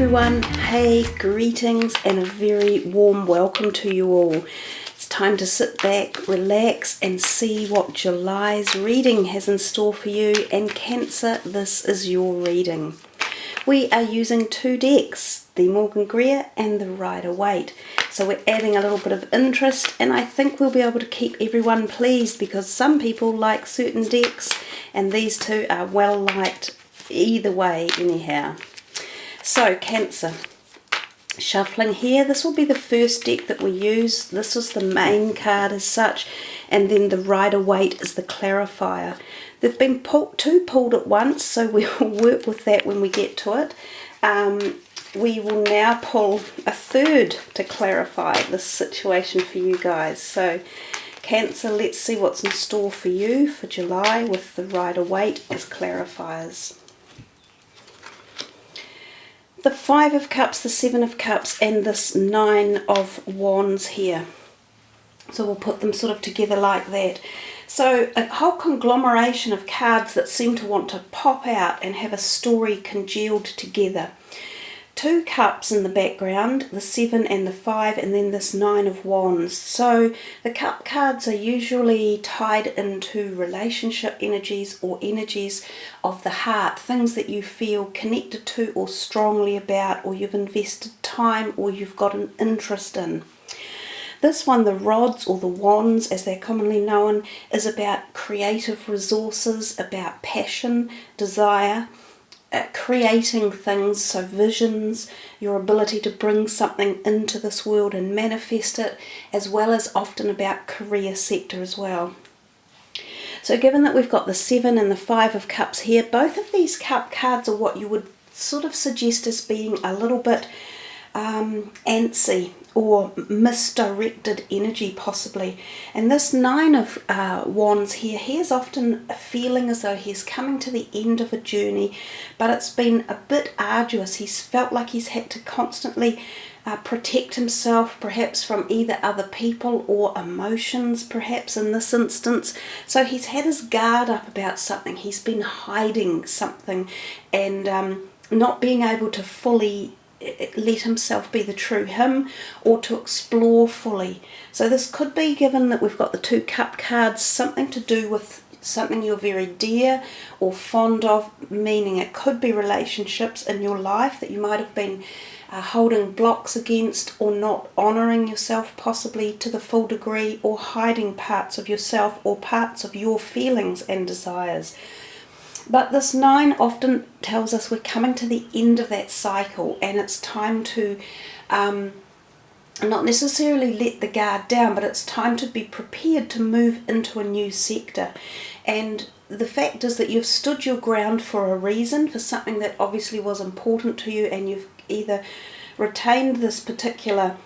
everyone. Hey, greetings and a very warm welcome to you all. It's time to sit back, relax and see what July's reading has in store for you. And Cancer, this is your reading. We are using two decks, the Morgan Greer and the Rider-Waite. So we're adding a little bit of interest, and I think we'll be able to keep everyone pleased because some people like certain decks and these two are well liked either way anyhow. So Cancer, shuffling here, this will be the first deck that we use. This is the main card as such, and then the Rider-Waite is the clarifier. They've been pulled at once, so we will work with that when we get to it. We will now pull a third to clarify this situation for you guys. So Cancer, let's see what's in store for you for July with the Rider-Waite as clarifiers. The 5 of Cups, the 7 of Cups, and this 9 of Wands here. So we'll put them sort of together like that. So a whole conglomeration of cards that seem to want to pop out and have a story congealed together. 2 cups in the background, the 7 and the 5, and then this 9 of Wands. So the cup cards are usually tied into relationship energies or energies of the heart, things that you feel connected to or strongly about, or you've invested time or you've got an interest in. This one, the rods or the wands as they're commonly known, is about creative resources, about passion, desire, creating things, so visions, your ability to bring something into this world and manifest it, as well as often about career sector as well. So given that we've got the 7 and the 5 of Cups here, both of these cup cards are what you would sort of suggest as being a little bit antsy or misdirected energy possibly. And this 9 of Wands here, he is often feeling as though he's coming to the end of a journey, but it's been a bit arduous. He's felt like he's had to constantly protect himself, perhaps from either other people or emotions, perhaps in this instance. So he's had his guard up about something. He's been hiding something and not being able to fully let himself be the true him or to explore fully. So this could be, given that we've got the 2 cup cards, something to do with something you're very dear or fond of, meaning it could be relationships in your life that you might have been holding blocks against or not honouring yourself possibly to the full degree, or hiding parts of yourself or parts of your feelings and desires. But this 9 often tells us we're coming to the end of that cycle, and it's time to not necessarily let the guard down, but it's time to be prepared to move into a new sector. And the fact is that you've stood your ground for a reason, for something that obviously was important to you, and you've either retained this particular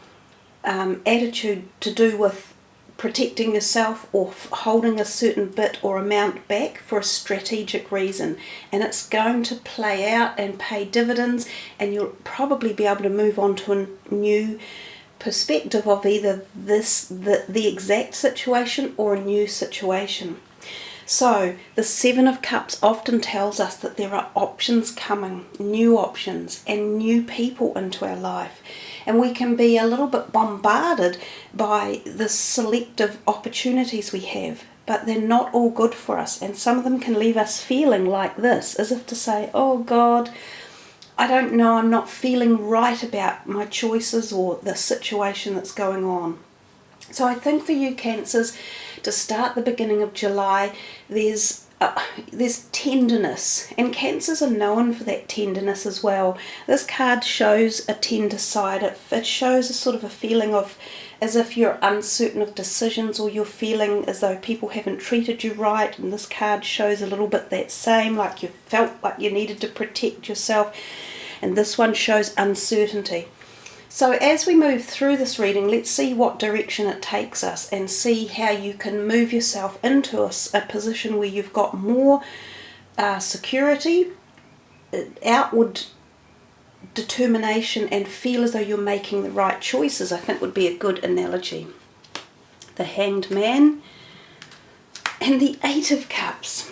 attitude to do with protecting yourself or holding a certain bit or amount back for a strategic reason, and it's going to play out and pay dividends, and you'll probably be able to move on to a new perspective of either the exact situation or a new situation. So the 7 of Cups often tells us that there are options coming, new options and new people into our life. And we can be a little bit bombarded by the selective opportunities we have, but they're not all good for us. And some of them can leave us feeling like this, as if to say, oh God, I don't know, I'm not feeling right about my choices or the situation that's going on. So I think for you Cancers, to start the beginning of July, there's tenderness, and Cancers are known for that tenderness as well. This card shows a tender side. It shows a sort of a feeling of as if you're uncertain of decisions, or you're feeling as though people haven't treated you right, and this card shows a little bit that same, like you felt like you needed to protect yourself, and this one shows uncertainty. So as we move through this reading, let's see what direction it takes us and see how you can move yourself into a position where you've got more security, outward determination, and feel as though you're making the right choices, I think would be a good analogy. The Hanged Man and the 8 of Cups.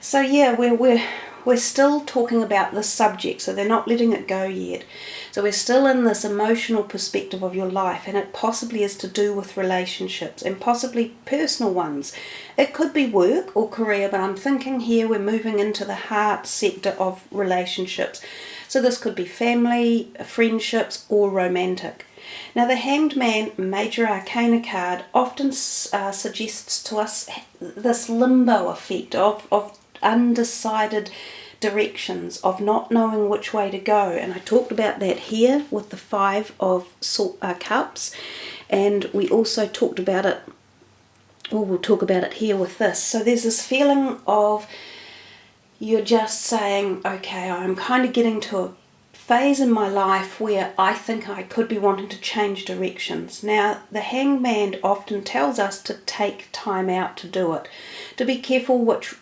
So yeah, we're we're still talking about the subject, so they're not letting it go yet. So we're still in this emotional perspective of your life, and it possibly is to do with relationships and possibly personal ones. It could be work or career, but I'm thinking here we're moving into the heart sector of relationships. So this could be family, friendships, or romantic. Now the Hanged Man Major Arcana card often suggests to us this limbo effect of undecided directions, of not knowing which way to go, and I talked about that here with the Five of Cups, and we also talked about it, or we'll talk about it here with this. So there's this feeling of you're just saying, okay, I'm kind of getting to a phase in my life where I think I could be wanting to change directions. Now the Hanged Man often tells us to take time out to do it, to be careful which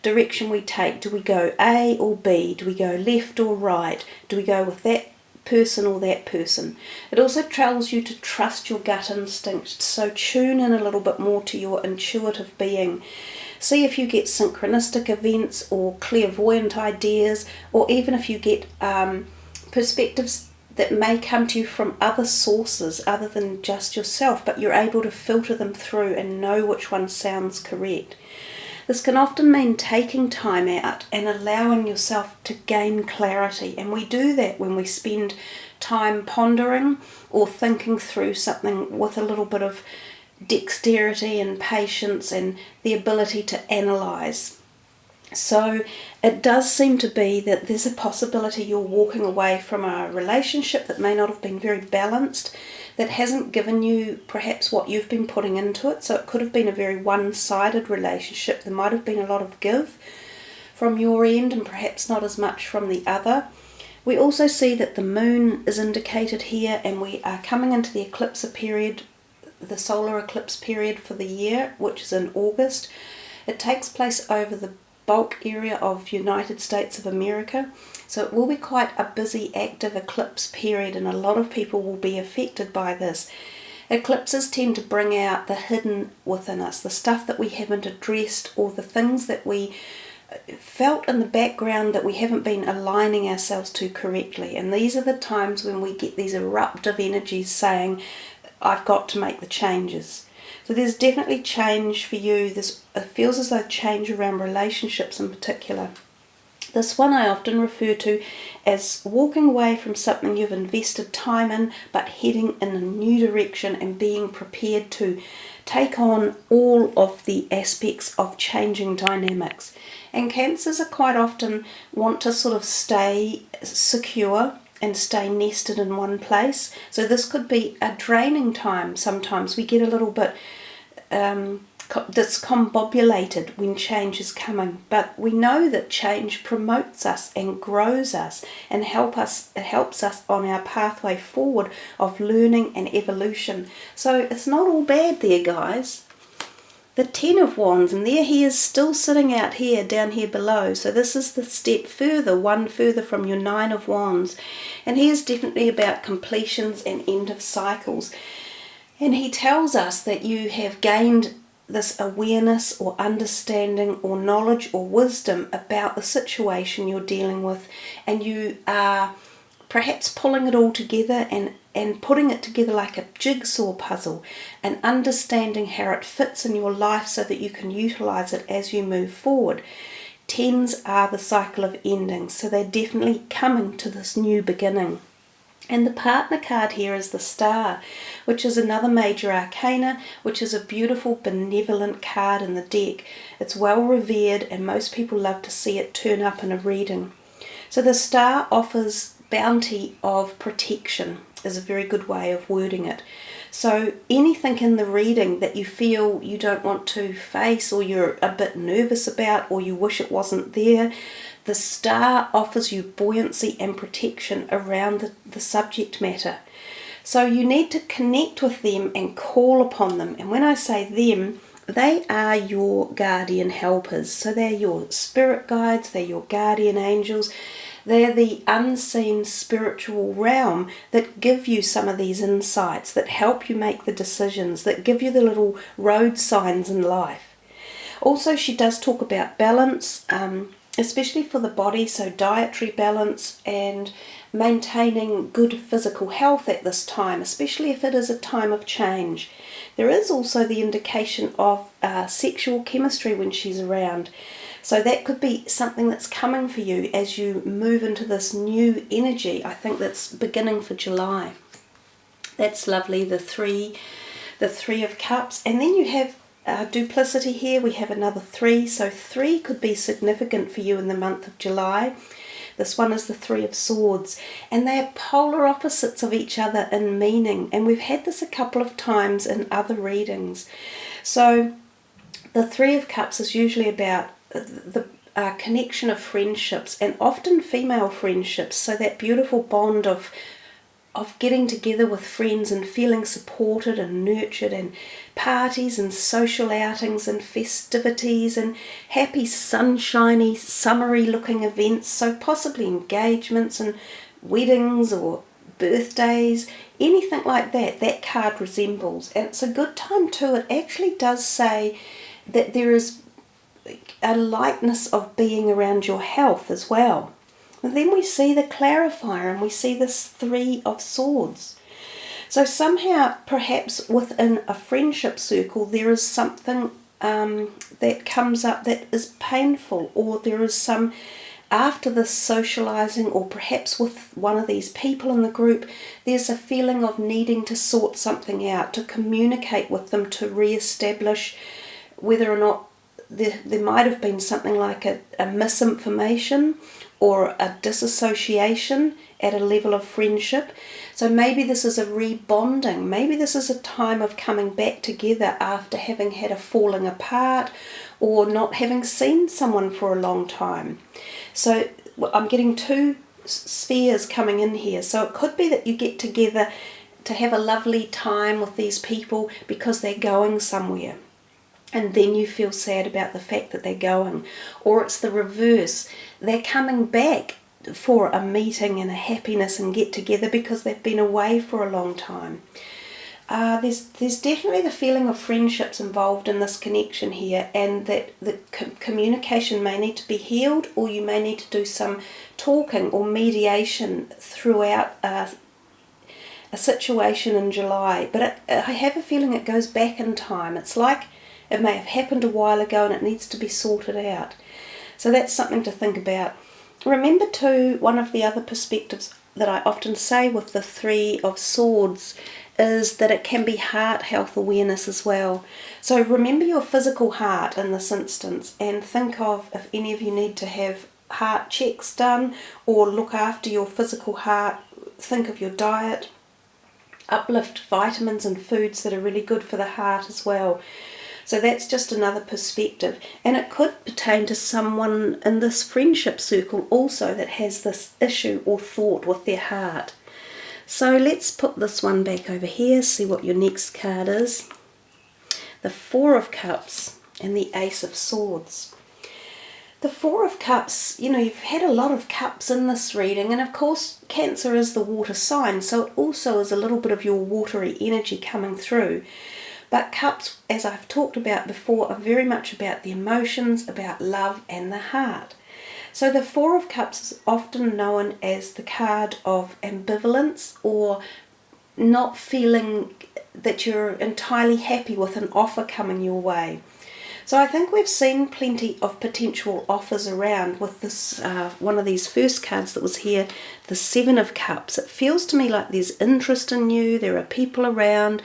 direction we take. Do we go A or B? Do we go left or right? Do we go with that person or that person? It also tells you to trust your gut instinct, so tune in a little bit more to your intuitive being. See if you get synchronistic events or clairvoyant ideas, or even if you get perspectives that may come to you from other sources other than just yourself, but you're able to filter them through and know which one sounds correct. This can often mean taking time out and allowing yourself to gain clarity, and we do that when we spend time pondering or thinking through something with a little bit of dexterity and patience and the ability to analyse. So it does seem to be that there's a possibility you're walking away from a relationship that may not have been very balanced, that hasn't given you perhaps what you've been putting into it. So it could have been a very one-sided relationship. There might have been a lot of give from your end and perhaps not as much from the other. We also see that the moon is indicated here, and we are coming into the eclipse period, the solar eclipse period for the year, which is in August. It takes place over the bulk area of United States of America, so it will be quite a busy, active eclipse period, and a lot of people will be affected by this. Eclipses tend to bring out the hidden within us, the stuff that we haven't addressed, or the things that we felt in the background that we haven't been aligning ourselves to correctly. And these are the times when we get these eruptive energies saying, I've got to make the changes. So there's definitely change for you. It feels as though change around relationships in particular. This one I often refer to as walking away from something you've invested time in, but heading in a new direction and being prepared to take on all of the aspects of changing dynamics. And Cancers are quite often want to sort of stay secure and stay nested in one place. So this could be a draining time. Sometimes we get a little bit discombobulated when change is coming, but we know that change promotes us and grows us and it helps us on our pathway forward of learning and evolution. So it's not all bad there, guys. The Ten of Wands, and there he is still sitting out here, down here below. So this is the step further, one further from your Nine of Wands. And he is definitely about completions and end of cycles. And he tells us that you have gained this awareness or understanding or knowledge or wisdom about the situation you're dealing with, and you are perhaps pulling it all together and putting it together like a jigsaw puzzle and understanding how it fits in your life so that you can utilize it as you move forward. Tens are the cycle of endings, so they're definitely coming to this new beginning. And the partner card here is the Star, which is another major arcana, which is a beautiful benevolent card in the deck. It's well revered and most people love to see it turn up in a reading. So the Star offers bounty of protection, is a very good way of wording it. So anything in the reading that you feel you don't want to face, or you're a bit nervous about, or you wish it wasn't there, the Star offers you buoyancy and protection around the subject matter. So you need to connect with them and call upon them. And when I say them, they are your guardian helpers. So they're your spirit guides, they're your guardian angels. They're the unseen spiritual realm that give you some of these insights, that help you make the decisions, that give you the little road signs in life. Also, she does talk about balance, especially for the body, so dietary balance and maintaining good physical health at this time, especially if it is a time of change. There is also the indication of sexual chemistry when she's around. So that could be something that's coming for you as you move into this new energy. I think that's beginning for July. That's lovely, the three of cups. And then you have duplicity here. We have another 3. So 3 could be significant for you in the month of July. This one is the 3 of swords, and they are polar opposites of each other in meaning, and we've had this a couple of times in other readings. So the 3 of cups is usually about the connection of friendships, and often female friendships, so that beautiful bond of getting together with friends and feeling supported and nurtured, and parties and social outings and festivities and happy, sunshiny, summery looking events, so possibly engagements and weddings or birthdays, anything like that, that card resembles. And it's a good time too. It actually does say that there is a lightness of being around your health as well. And then we see the clarifier, and we see this 3 of swords. So somehow, perhaps within a friendship circle, there is something that comes up that is painful, or there is some, after this socializing, or perhaps with one of these people in the group, there's a feeling of needing to sort something out, to communicate with them, to re-establish whether or not there might have been something like a misinformation or a disassociation at a level of friendship. So maybe this is a rebonding. Maybe this is a time of coming back together after having had a falling apart or not having seen someone for a long time. So I'm getting 2 spheres coming in here. So it could be that you get together to have a lovely time with these people because they're going somewhere, and then you feel sad about the fact that they're going. Or it's the reverse. They're coming back for a meeting and a happiness and get together because they've been away for a long time. There's definitely the feeling of friendships involved in this connection here, and that the communication may need to be healed, or you may need to do some talking or mediation throughout a situation in July. But I have a feeling it goes back in time. It's like it may have happened a while ago and it needs to be sorted out. So that's something to think about. Remember too, one of the other perspectives that I often say with the 3 of swords is that it can be heart health awareness as well. So remember your physical heart in this instance, and think of if any of you need to have heart checks done or look after your physical heart. Think of your diet. Uplift vitamins and foods that are really good for the heart as well. So that's just another perspective, and it could pertain to someone in this friendship circle also that has this issue or thought with their heart. So let's put this one back over here, see what your next card is. The 4 of Cups and the Ace of Swords. The 4 of Cups, you've had a lot of cups in this reading, and of course Cancer is the water sign, so it also is a little bit of your watery energy coming through. But cups, as I've talked about before, are very much about the emotions, about love and the heart. So the 4 of Cups is often known as the card of ambivalence, or not feeling that you're entirely happy with an offer coming your way. So I think we've seen plenty of potential offers around with this one of these first cards that was here, the 7 of Cups. It feels to me like there's interest in you, there are people around,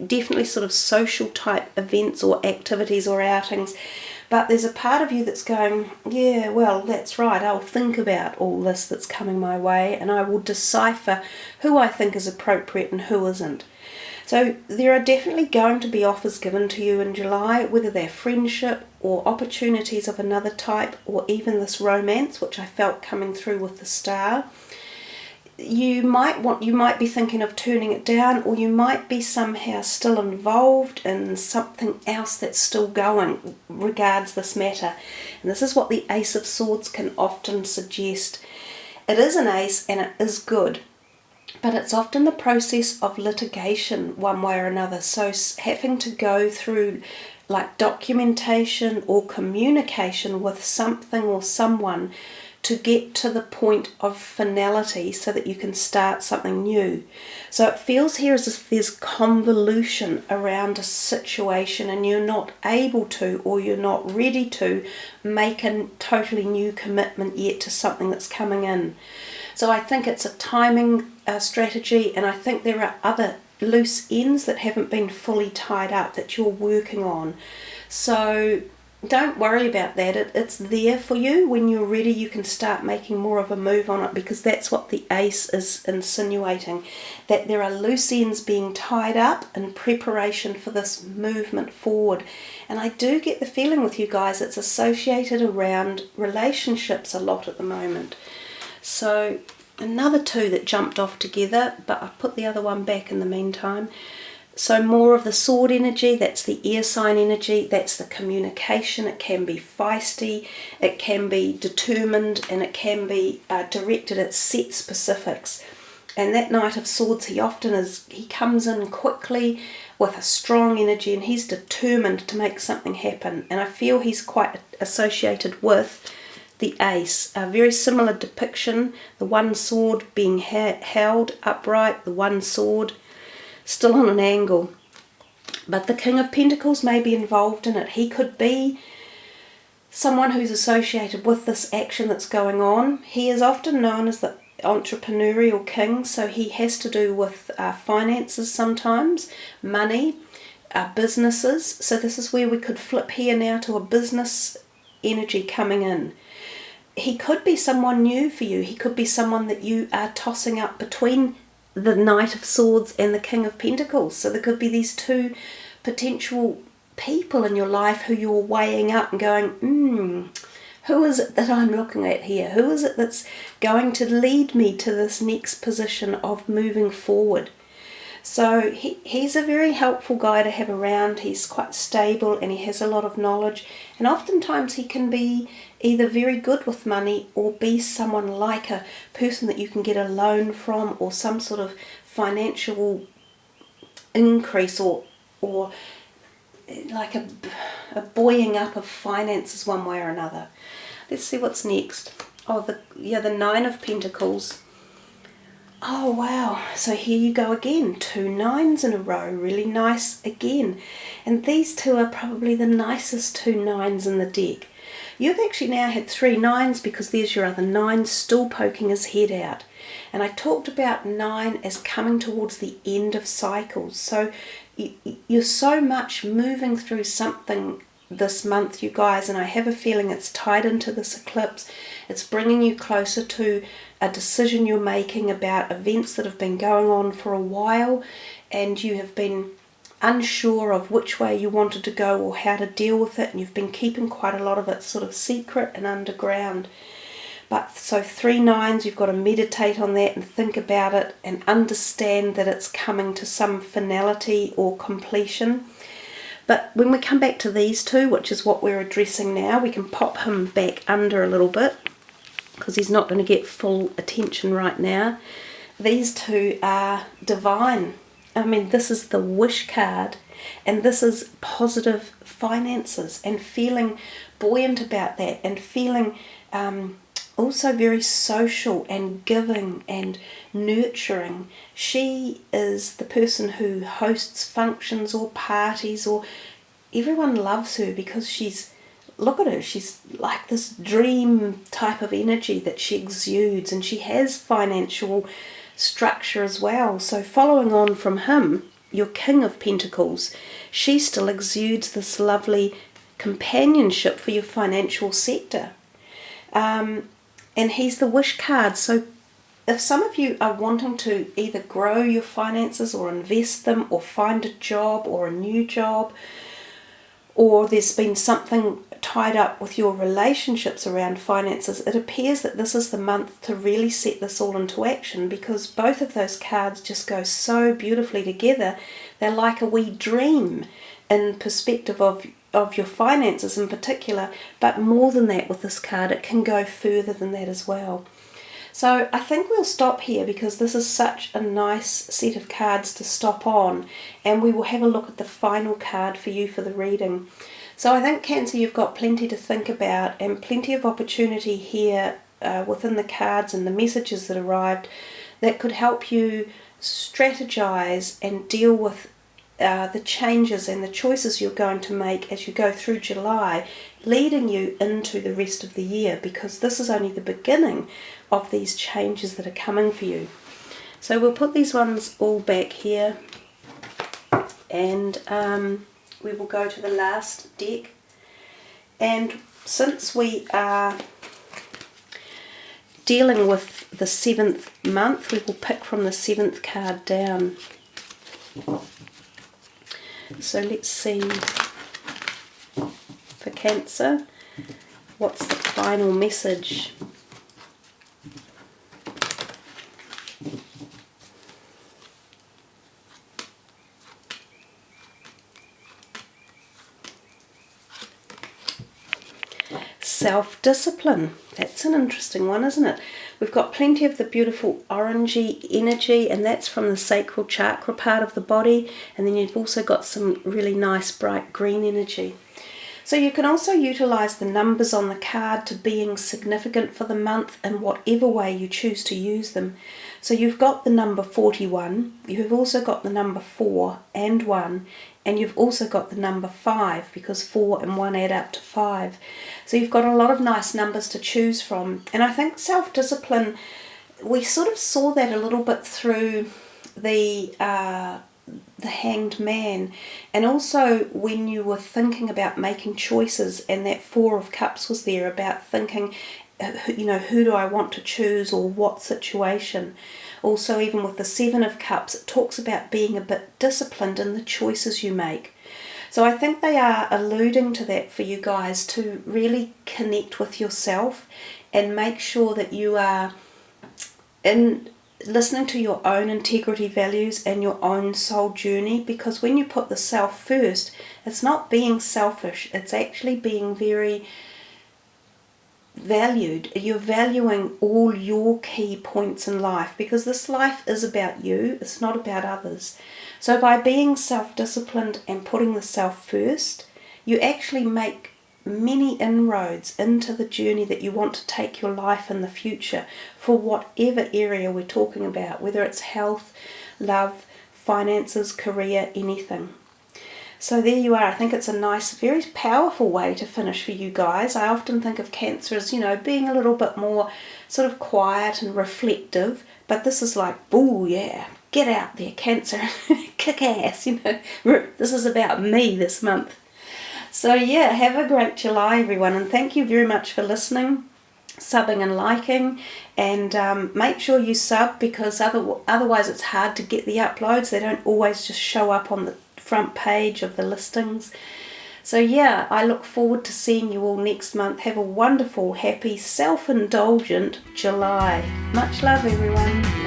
definitely sort of social type events or activities or outings, but there's a part of you that's going, yeah, well, that's right, I'll think about all this that's coming my way, and I will decipher who I think is appropriate and who isn't. So there are definitely going to be offers given to you in July, whether they're friendship or opportunities of another type, or even this romance, which I felt coming through with the Star. You might be thinking of turning it down, or you might be somehow still involved in something else that's still going regards this matter. And this is what the Ace of Swords can often suggest. It is an ace and it is good, but it's often the process of litigation one way or another. So having to go through like documentation or communication with something or someone to get to the point of finality so that you can start something new. So it feels here as if there's convolution around a situation and you're not able to, or you're not ready to make a totally new commitment yet to something that's coming in. So I think it's a timing strategy, and I think there are other loose ends that haven't been fully tied up that you're working on. So don't worry about that. It's there for you. When you're ready, you can start making more of a move on it, because that's what the ace is insinuating, that there are loose ends being tied up in preparation for this movement forward. And I do get the feeling with you guys it's associated around relationships a lot at the moment. So another two that jumped off together, but I put the other one back in the meantime. So more of the sword energy, that's the air sign energy, that's the communication. It can be feisty, it can be determined, and it can be directed at set specifics. And that Knight of Swords, he comes in quickly with a strong energy, and he's determined to make something happen. And I feel he's quite associated with the ace, a very similar depiction, the one sword being held upright, the one sword still on an angle. But the King of Pentacles may be involved in it. He could be someone who's associated with this action that's going on. He is often known as the entrepreneurial king, so he has to do with finances sometimes, money, businesses. So this is where we could flip here now to a business energy coming in. He could be someone new for you. He could be someone that you are tossing up between the Knight of Swords and the King of Pentacles. So there could be these two potential people in your life who you're weighing up and going, who is it that I'm looking at here? Who is it that's going to lead me to this next position of moving forward? So he's a very helpful guy to have around. He's quite stable and he has a lot of knowledge. And oftentimes he can be either very good with money or be someone like a person that you can get a loan from, or some sort of financial increase, or like a buoying up of finances one way or another. Let's see what's next. Oh, the Nine of Pentacles. Oh wow, so here you go again, 2 9s in a row, really nice again. And these two are probably the nicest 2 9s in the deck. You've actually now had 3 9s, because there's your other 9 still poking his head out. And I talked about 9 as coming towards the end of cycles. So you're so much moving through something this month, you guys, and I have a feeling it's tied into this eclipse. It's bringing you closer to a decision you're making about events that have been going on for a while, and you have been unsure of which way you wanted to go or how to deal with it, and you've been keeping quite a lot of it sort of secret and underground. But so 3 9s, you've got to meditate on that and think about it and understand that it's coming to some finality or completion. But when we come back to these two, which is what we're addressing now, we can pop him back under a little bit because he's not going to get full attention right now. These two are divine. I mean, this is the wish card, and this is positive finances and feeling buoyant about that, and feeling also very social and giving and nurturing. She is the person who hosts functions or parties, or everyone loves her because she's, look at her, she's like this dream type of energy that she exudes, and she has financial structure as well. So following on from him, your King of Pentacles, she still exudes this lovely companionship for your financial sector. And he's the wish card. So if some of you are wanting to either grow your finances or invest them or find a job or a new job, or there's been something tied up with your relationships around finances, it appears that this is the month to really set this all into action, because both of those cards just go so beautifully together. They're like a wee dream in perspective of your finances in particular, but more than that with this card, it can go further than that as well. So I think we'll stop here because this is such a nice set of cards to stop on, and we will have a look at the final card for you for the reading. So I think, Cancer, you've got plenty to think about and plenty of opportunity here within the cards and the messages that arrived that could help you strategize and deal with the changes and the choices you're going to make as you go through July, leading you into the rest of the year, because this is only the beginning of these changes that are coming for you. So we'll put these ones all back here, and we will go to the last deck. And since we are dealing with the 7th month, we will pick from the 7th card down. So let's see, for Cancer, what's the final message? Self-discipline. That's an interesting one, isn't it? We've got plenty of the beautiful orangey energy, and that's from the sacral chakra part of the body, and then you've also got some really nice bright green energy. So you can also utilize the numbers on the card to being significant for the month in whatever way you choose to use them. So you've got the number 41, you've also got the number 4 and 1, and you've also got the number 5, because 4 and 1 add up to 5. So you've got a lot of nice numbers to choose from. And I think self-discipline, we sort of saw that a little bit through the Hanged Man, and also when you were thinking about making choices, and that 4 of Cups was there about thinking, you know, who do I want to choose, or what situation. Also, even with the 7 of Cups, it talks about being a bit disciplined in the choices you make. So I think they are alluding to that for you guys, to really connect with yourself and make sure that you are in listening to your own integrity values and your own soul journey, because when you put the self first, it's not being selfish, it's actually being very valued. You're valuing all your key points in life, because this life is about you, it's not about others. So by being self-disciplined and putting the self first, you actually make many inroads into the journey that you want to take your life in the future, for whatever area we're talking about, whether it's health, love, finances, career, anything. So there you are. I think it's a nice, very powerful way to finish for you guys. I often think of Cancer as, you know, being a little bit more sort of quiet and reflective, but this is like, ooh, yeah, get out there, Cancer, kick ass, you know. This is about me this month. So yeah, have a great July, everyone, and thank you very much for listening, subbing and liking, and make sure you sub, because otherwise it's hard to get the uploads. They don't always just show up on the front page of the listings. So yeah, I look forward to seeing you all next month. Have a wonderful, happy, self-indulgent July. Much love, everyone.